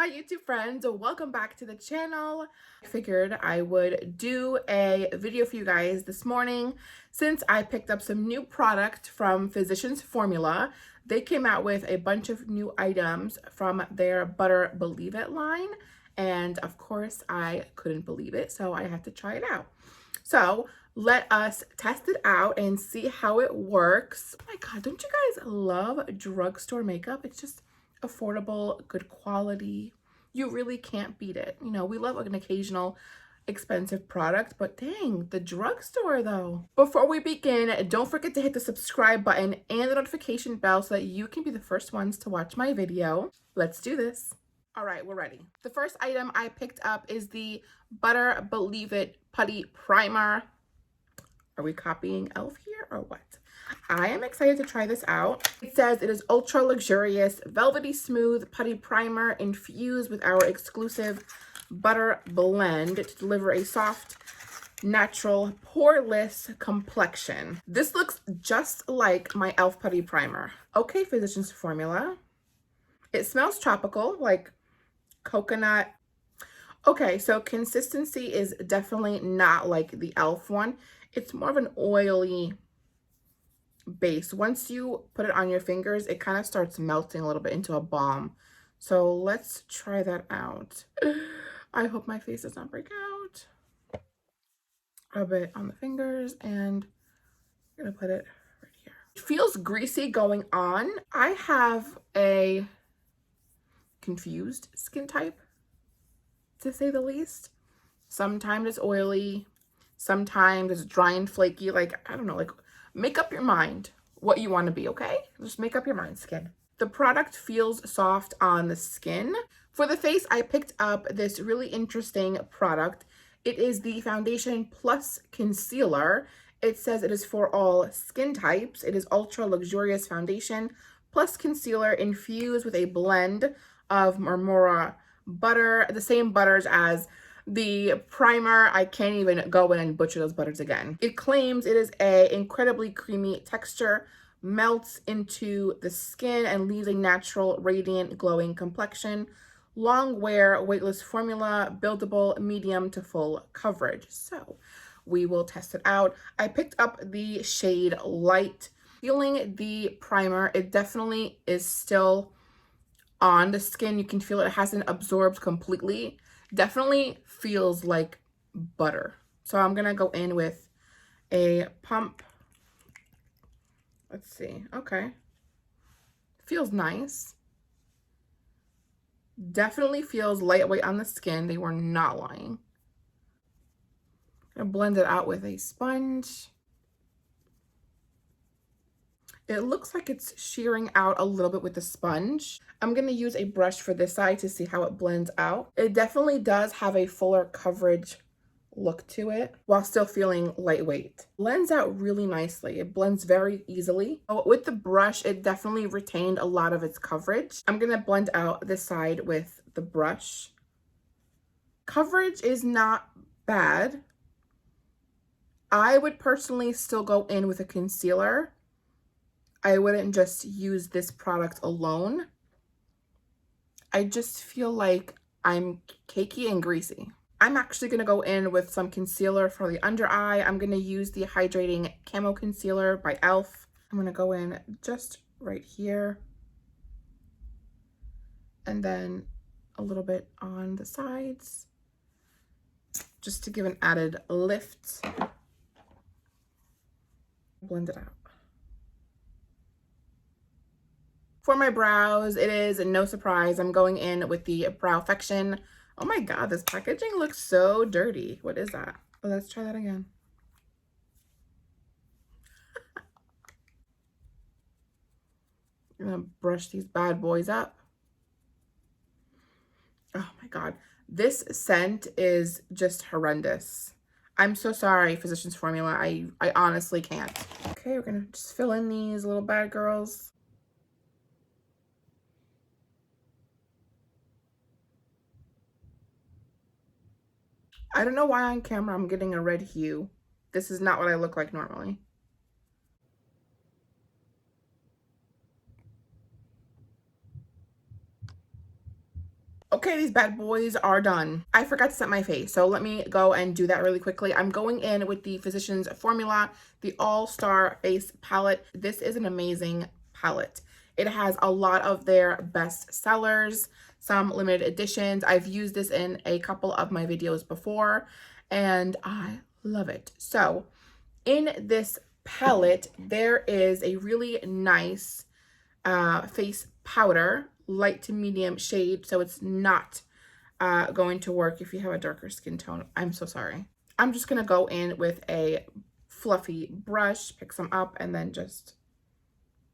Hi YouTube friends, welcome back to the channel. I figured I would do a video for you guys this morning since I picked up some new product from Physicians Formula. They came out with a bunch of new items from their Butter Believe It line, and of course I couldn't believe it, so I had to try it out. So let us test it out and see how it works. Oh my god, don't you guys love drugstore makeup? It's just affordable, good quality. You really can't beat it. You know, we love an occasional expensive product, but dang, the drugstore though. Before we begin, don't forget to hit the subscribe button and the notification bell so that you can be the first ones to watch my video. Let's do this. All right, we're ready. The first item I picked up is the Butter Believe It Putty Primer. Are we copying e.l.f. here or what? I am excited to try this out. It says it is ultra luxurious, velvety smooth putty primer infused with our exclusive butter blend to deliver a soft, natural, poreless complexion. This looks just like my e.l.f. putty primer. Okay, Physicians Formula. It smells tropical, like coconut. Okay, so consistency is definitely not like the e.l.f. one. It's more of an oily base. Once you put it on your fingers, it kind of starts melting a little bit into a balm. So let's try that out. I hope my face does not break out. Rub it on the fingers and I'm gonna put it right here. It feels greasy going on. I have a confused skin type, to say the least. Sometimes it's oily, sometimes it's dry and flaky. Like, I don't know, like, make up your mind what you want to be, okay? Just make up your mind, skin. The product feels soft on the skin. For the face, I picked up this really interesting product. It is the Foundation Plus Concealer. It says it is for all skin types. It is ultra luxurious foundation plus concealer infused with a blend of marmora butter, the same butters as the primer. I can't even go in and butcher those butters again. It claims it is a incredibly creamy texture, melts into the skin and leaves a natural, radiant, glowing complexion. Long wear, weightless formula, buildable, medium to full coverage. So we will test it out. I picked up the shade Light. Feeling the primer, it definitely is still on the skin. You can feel it hasn't absorbed completely. Definitely feels like butter. So I'm gonna go in with a pump. Let's see. Okay. Feels nice. Definitely feels lightweight on the skin. They were not lying. I'm gonna blend it out with a sponge. It looks like it's shearing out a little bit with the sponge. I'm going to use a brush for this side to see how it blends out. It definitely does have a fuller coverage look to it while still feeling lightweight. Blends out really nicely. It blends very easily. With the brush, it definitely retained a lot of its coverage. I'm going to blend out this side with the brush. Coverage is not bad. I would personally still go in with a concealer. I wouldn't just use this product alone. I just feel like I'm cakey and greasy. I'm actually going to go in with some concealer for the under eye. I'm going to use the Hydrating Camo Concealer by e.l.f. I'm going to go in just right here. And then a little bit on the sides, just to give an added lift. Blend it out. For my brows, it is no surprise. I'm going in with the Browfection. Oh my god, this packaging looks so dirty. What is that? Oh, let's try that again. I'm gonna brush these bad boys up. Oh my god, this scent is just horrendous. I'm so sorry, Physicians Formula. I honestly can't. Okay, we're gonna just fill in these little bad girls. I don't know why on camera I'm getting a red hue. This is not what I look like normally. Okay, Okay, these bad boys are done. I forgot to set my face, so let me go and do that really quickly. I'm going in with the Physicians Formula, the All-Star Face Palette. This is an amazing palette. It has a lot of their best sellers, some limited editions. I've used this in a couple of my videos before, and I love it. So in this palette, there is a really nice face powder, light to medium shade, so it's not going to work if you have a darker skin tone. I'm so sorry. I'm just gonna go in with a fluffy brush, pick some up, and then just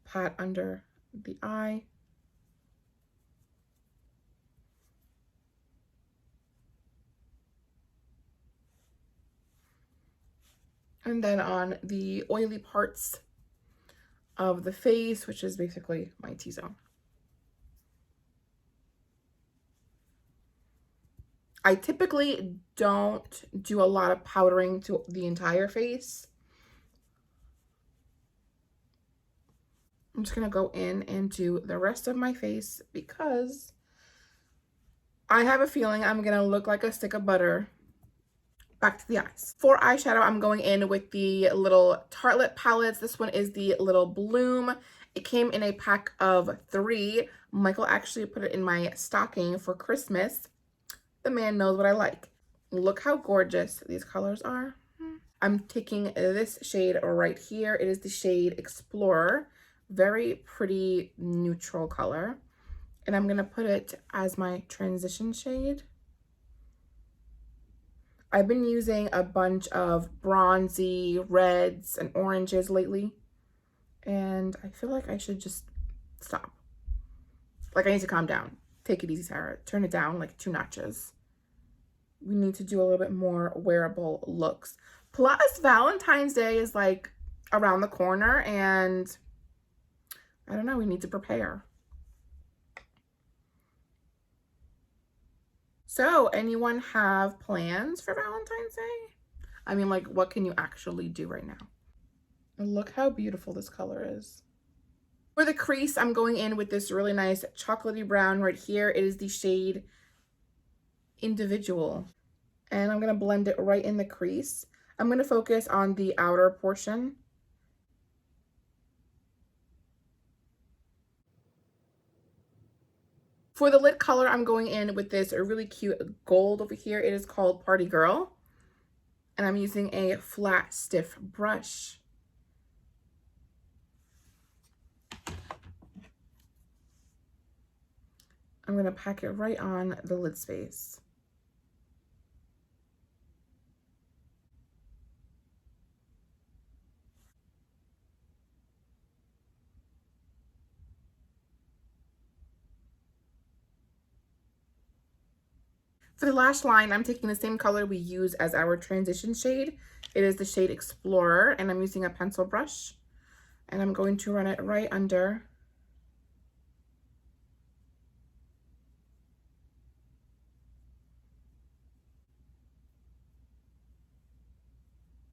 pat under the eye. And then on the oily parts of the face, which is basically my T-zone. I typically don't do a lot of powdering to the entire face. I'm just gonna go in and do the rest of my face because I have a feeling I'm gonna look like a stick of butter. Back to the eyes. For eyeshadow, I'm going in with the little Tartelette palettes. This one is the Little Bloom. It came in a pack of 3. Michael actually put it in my stocking for Christmas. The man knows what I like. Look how gorgeous these colors are. I'm taking this shade right here. It is the shade Explorer. Very pretty neutral color. And I'm gonna put it as my transition shade. I've been using a bunch of bronzy reds and oranges lately, and I feel like I should just stop. Like, I need to calm down. Take it easy, Sarah. Turn it down like 2 notches. We need to do a little bit more wearable looks. Plus, Valentine's Day is like around the corner, and I don't know, we need to prepare. So, anyone have plans for Valentine's Day? I mean, like, what can you actually do right now? And look how beautiful this color is. For the crease, I'm going in with this really nice chocolatey brown right here. It is the shade Individual. And I'm going to blend it right in the crease. I'm going to focus on the outer portion. For the lid color, I'm going in with this really cute gold over here. It is called Party Girl. And I'm using a flat, stiff brush. I'm going to pack it right on the lid space. For the lash line, I'm taking the same color we use as our transition shade. It is the shade Explorer, and I'm using a pencil brush. And I'm going to run it right under.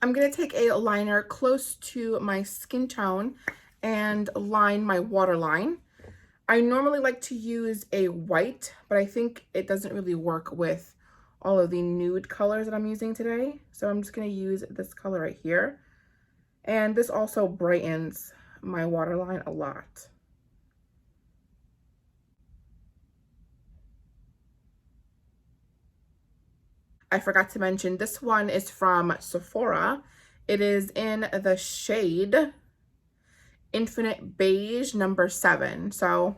I'm going to take a liner close to my skin tone and line my waterline. I normally like to use a white, but I think it doesn't really work with all of the nude colors that I'm using today. So I'm just going to use this color right here. And this also brightens my waterline a lot. I forgot to mention, this one is from Sephora. It is in the shade Infinite Beige number 7. So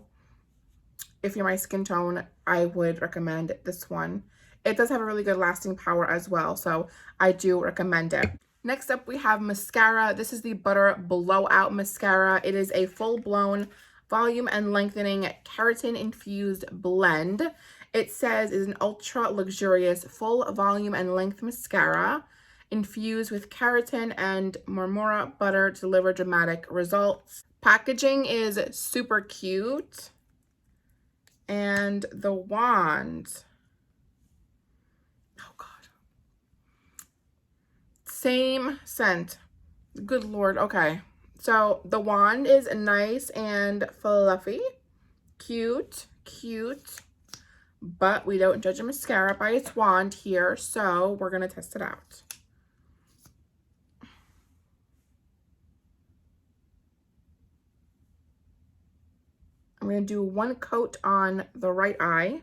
if you're my skin tone, I would recommend this one. It does have a really good lasting power as well, so I do recommend it. Next up, we have mascara. This is the Butter Blowout Mascara. It is a full-blown volume and lengthening keratin-infused blend. It says it's an ultra-luxurious full volume and length mascara infused with keratin and marmora butter to deliver dramatic results. Packaging is super cute. And the wand, oh God, same scent. Good Lord. Okay, so the wand is nice and fluffy, cute. but we don't judge a mascara by its wand here, so we're going to test it out. I'm going to do one coat on the right eye.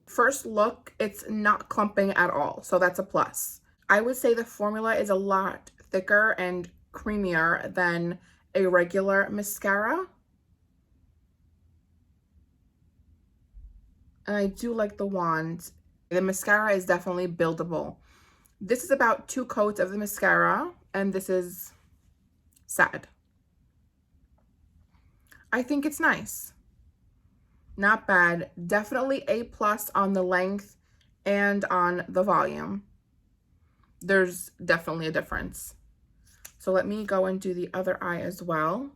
First look, it's not clumping at all, so that's a plus. I would say the formula is a lot thicker and creamier than a regular mascara. And I do like the wand. The mascara is definitely buildable. This is about 2 coats of the mascara, and this is sad. I think it's nice. Not bad. Definitely A+ on the length and on the volume. There's definitely a difference. So let me go and do the other eye as well.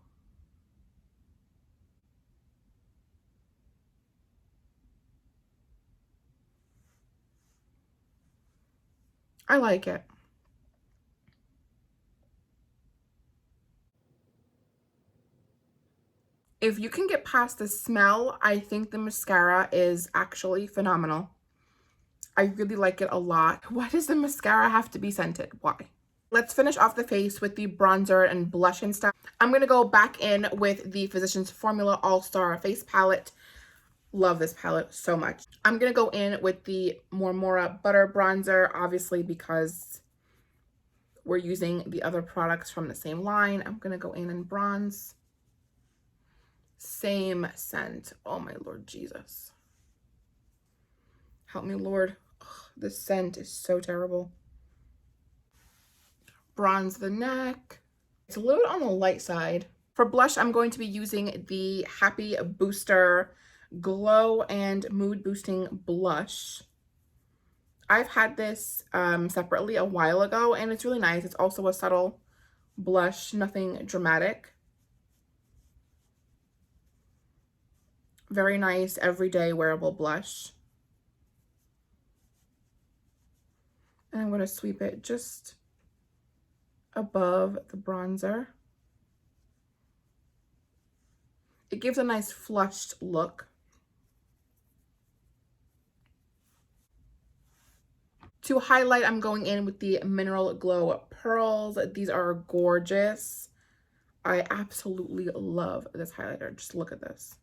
I like it. If you can get past the smell, I think the mascara is actually phenomenal. I really like it a lot. Why does the mascara have to be scented? Why? Let's finish off the face with the bronzer and blush and stuff. I'm going to go back in with the Physicians Formula All-Star Face Palette. Love this palette so much. I'm going to go in with the Marmora Butter Bronzer, obviously because we're using the other products from the same line. I'm going to go in and bronze. Same scent. Oh my Lord Jesus. Help me, Lord. Ugh, this scent is so terrible. Bronze the neck. It's a little bit on the light side. For blush, I'm going to be using the Happy Booster Glow and Mood Boosting Blush. I've had this separately a while ago, and it's really nice. It's also a subtle blush, nothing dramatic. Very nice, everyday wearable blush. And I'm going to sweep it just above the bronzer. It gives a nice flushed look. To highlight, I'm going in with the Mineral Glow Pearls. These are gorgeous. I absolutely love this highlighter. Just look at this.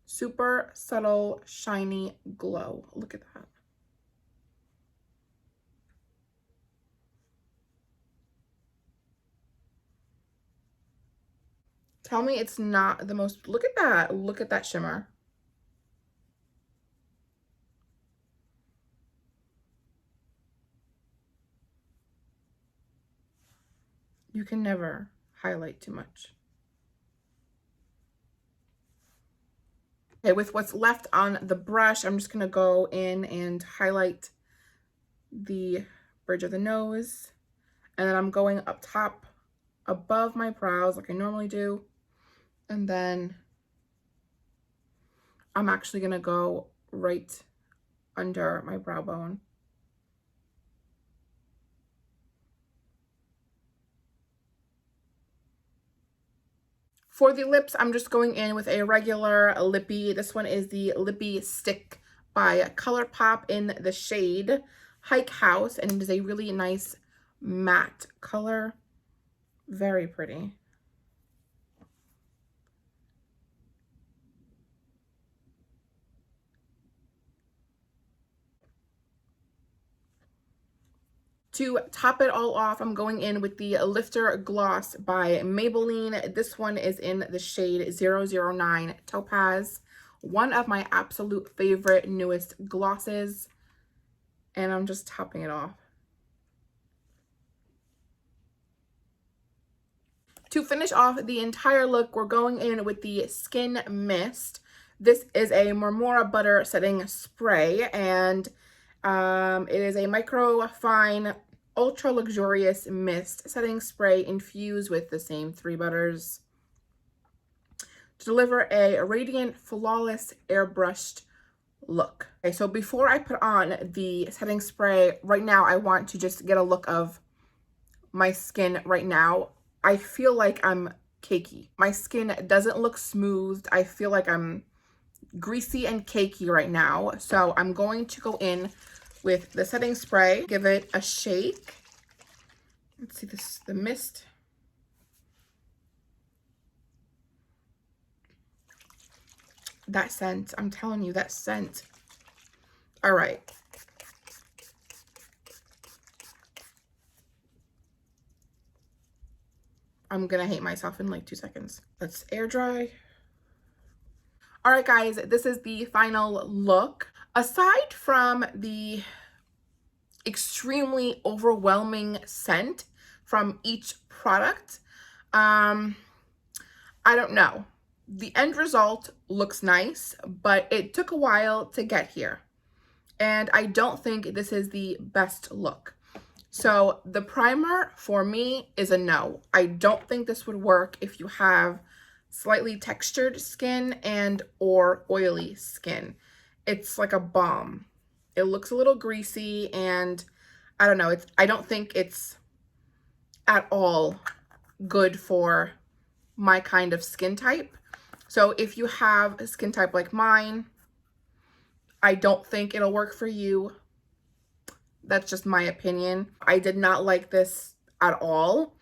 Super subtle, shiny glow. Look at that. Tell me it's not the most, look at that. Look at that shimmer. You can never highlight too much. Okay, with what's left on the brush, I'm just gonna go in and highlight the bridge of the nose. And then I'm going up top above my brows like I normally do. And then I'm actually gonna go right under my brow bone. For the lips, I'm just going in with a regular lippy. This one is the Lippy Stick by ColourPop in the shade Hike House, and it is a really nice matte color. Very pretty. To top it all off, I'm going in with the Lifter Gloss by Maybelline. This one is in the shade 009 Topaz. One of my absolute favorite newest glosses. And I'm just topping it off. To finish off the entire look, we're going in with the Skin Mist. This is a Marmora Butter Setting Spray, and it is a micro fine ultra luxurious mist setting spray infused with the same 3 butters to deliver a radiant, flawless, airbrushed look. Okay, so before I put on the setting spray, right now I want to just get a look of my skin right now. I feel like I'm cakey. My skin doesn't look smoothed. I feel like I'm greasy and cakey right now. So I'm going to go in with the setting spray, give it a shake. Let's see this, the mist. That scent, I'm telling you, that scent. All right. I'm gonna hate myself in like 2 seconds. Let's air dry. All right, guys, this is the final look. Aside from the extremely overwhelming scent from each product, I don't know. The end result looks nice, but it took a while to get here. And I don't think this is the best look. So the primer for me is a no. I don't think this would work if you have slightly textured skin and or oily skin. It's like a balm. It looks a little greasy and I don't know. I don't think it's at all good for my kind of skin type. So if you have a skin type like mine, I don't think it'll work for you. That's just my opinion. I did not like this at all.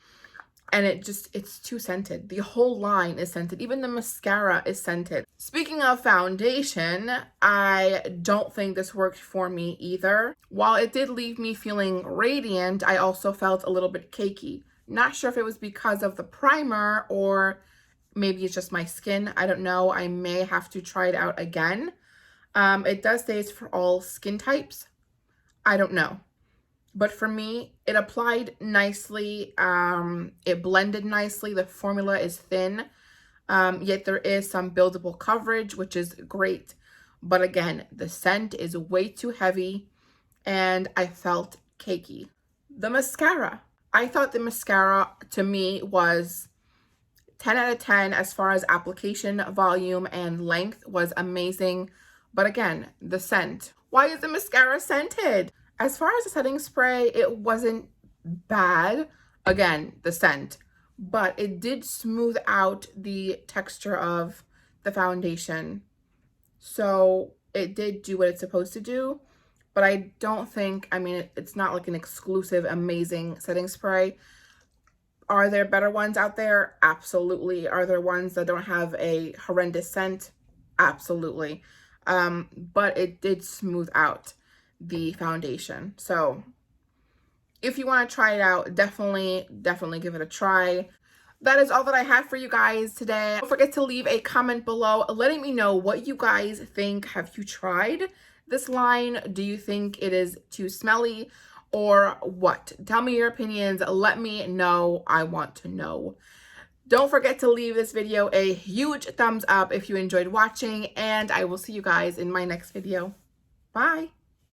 And it's too scented. The whole line is scented. Even the mascara is scented. Speaking of foundation, I don't think this worked for me either. While it did leave me feeling radiant, I also felt a little bit cakey. Not sure if it was because of the primer or maybe it's just my skin. I don't know. I may have to try it out again. It does say it's for all skin types. I don't know. But for me, it applied nicely. It blended nicely. The formula is thin, yet there is some buildable coverage, which is great. But again, the scent is way too heavy and I felt cakey. The mascara. I thought the mascara to me was 10 out of 10 as far as application volume and length was amazing. But again, the scent. Why is the mascara scented? As far as the setting spray, it wasn't bad. Again, the scent. But it did smooth out the texture of the foundation. So it did do what it's supposed to do. But I don't think, I mean, it's not like an exclusive, amazing setting spray. Are there better ones out there? Absolutely. Are there ones that don't have a horrendous scent? Absolutely. But it did smooth out the foundation. So if you want to try it out, definitely give it a try. That is all that I have for you guys today. Don't forget to leave a comment below letting me know what you guys think. Have you tried this line? Do you think it is too smelly or what? Tell me your opinions. Let me know. I want to know. Don't forget to leave this video a huge thumbs up if you enjoyed watching, and I will see you guys in my next video. Bye.